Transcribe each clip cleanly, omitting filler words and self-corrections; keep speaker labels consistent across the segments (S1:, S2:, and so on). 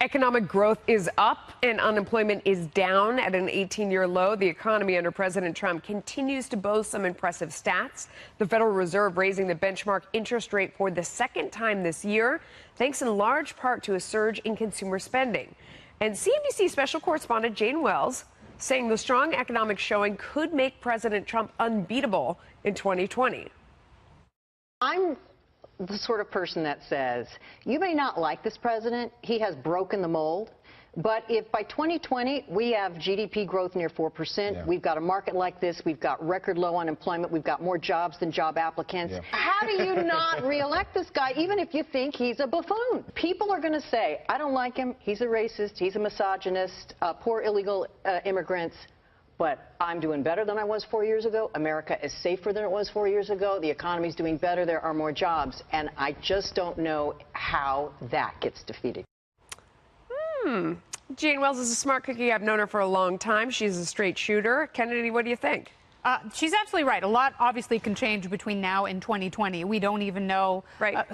S1: Economic growth is up and unemployment is down at an 18-year low. The economy under President Trump continues to boast some impressive stats. The Federal Reserve raising the benchmark interest rate for the second time this year, thanks in large part to a surge in consumer spending. And CNBC special correspondent Jane Wells saying the strong economic showing could make President Trump unbeatable in 2020.
S2: I'm the sort of person that says, you may not like this president, he has broken the mold, but if by 2020 we have GDP growth near 4%, we've got a market like this, we've got record low unemployment, we've got more jobs than job applicants, how do you not reelect this guy, even if you think he's a buffoon? People are going to say, I don't like him, he's a racist, he's a misogynist, poor illegal immigrants. But I'm doing better than I was 4 years ago. America is safer than it was 4 years ago. The economy's doing better. There are more jobs. And I just don't know how that gets defeated.
S1: Jane Wells is a smart cookie. I've known her for a long time. She's a straight shooter. Kennedy, what do you think?
S3: She's absolutely right. A lot obviously can change between now and 2020. We don't even know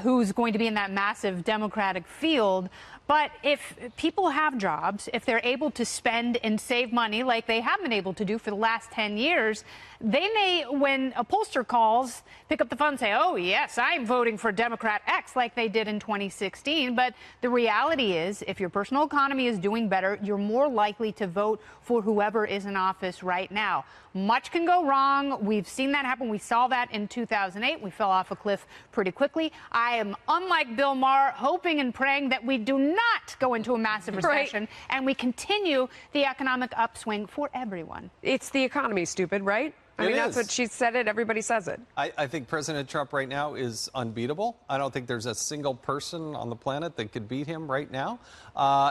S3: who's going to be in that massive Democratic field. But if people have jobs, if they're able to spend and save money like they have been able to do for the last 10 years, they may, when a pollster calls, pick up the phone and say, oh, yes, I'm voting for Democrat X like they did in 2016. But the reality is, if your personal economy is doing better, you're more likely to vote for whoever is in office right now. Much can go wrong. We've seen that happen. We saw that in 2008. We fell off a cliff pretty quickly. I am, unlike Bill Maher, hoping and praying that we do not go into a massive recession and we continue the economic upswing for everyone.
S1: It's the economy, stupid, right? I mean, that's what she said it. Everybody says it.
S4: I think President Trump right now is unbeatable. I don't think there's a single person on the planet that could beat him right now.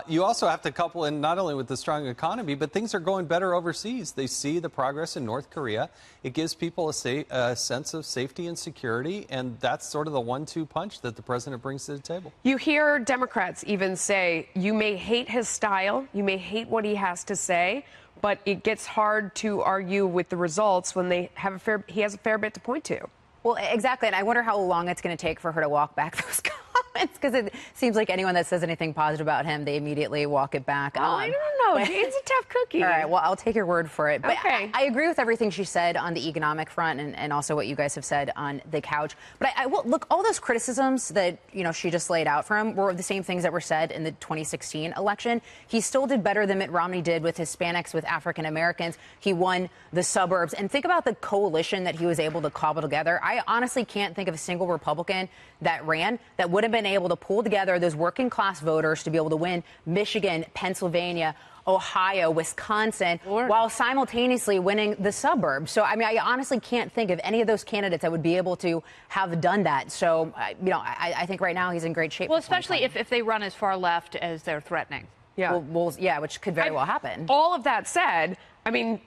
S4: You also have to couple in not only with the strong economy, but things are going better overseas. They see the progress in North Korea. It gives people a sense of safety and security, and that's sort of the 1-2 punch that the president brings to the table.
S1: You hear Democrats even say, you may hate his style, you may hate what he has to say, but it gets hard to argue with the results when he has a fair bit to point to.
S5: Well, exactly. And I wonder how long it's going to take for her to walk back those comments, because it seems like anyone that says anything positive about him, they immediately walk it back.
S1: Oh, I don't know. Jane's a tough cookie.
S5: All right. Well, I'll take your word for it. But
S1: okay.
S5: I agree with everything she said on the economic front and also what you guys have said on the couch. But I will look, all those criticisms that, she just laid out for him were the same things that were said in the 2016 election. He still did better than Mitt Romney did with Hispanics, with African Americans. He won the suburbs. And think about the coalition that he was able to cobble together. I honestly can't think of a single Republican that ran that would have been able to pull together those working class voters to be able to win Michigan, Pennsylvania, Ohio, Wisconsin, while simultaneously winning the suburbs. So, I mean, I honestly can't think of any of those candidates that would be able to have done that. So, I think right now he's in great shape.
S3: Well, especially if they run as far left as they're threatening.
S1: Yeah.
S5: Which could very well happen.
S1: All of that said, I mean,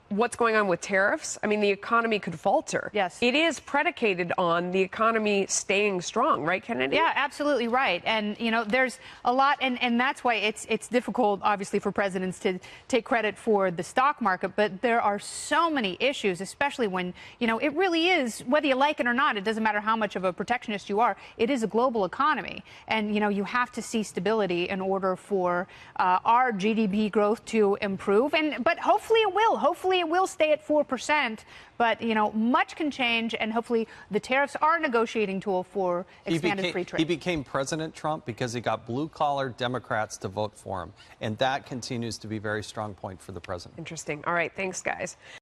S1: what's going on with tariffs? I mean, the economy could falter.
S3: Yes.
S1: It is predicated on the economy staying strong, right, Kennedy?
S3: Yeah, absolutely right. And, there's a lot, and that's why it's difficult, obviously, for presidents to take credit for the stock market. But there are so many issues, especially when, it really is, whether you like it or not, it doesn't matter how much of a protectionist you are, it is a global economy. And, you have to see stability in order for our GDP growth to improve. But hopefully it will. Hopefully it will stay at 4%. But, much can change, and hopefully the tariffs are a negotiating tool for expanded free trade.
S4: He became President Trump because he got blue-collar Democrats to vote for him. And that continues to be a very strong point for the president.
S1: Interesting. All right. Thanks, guys.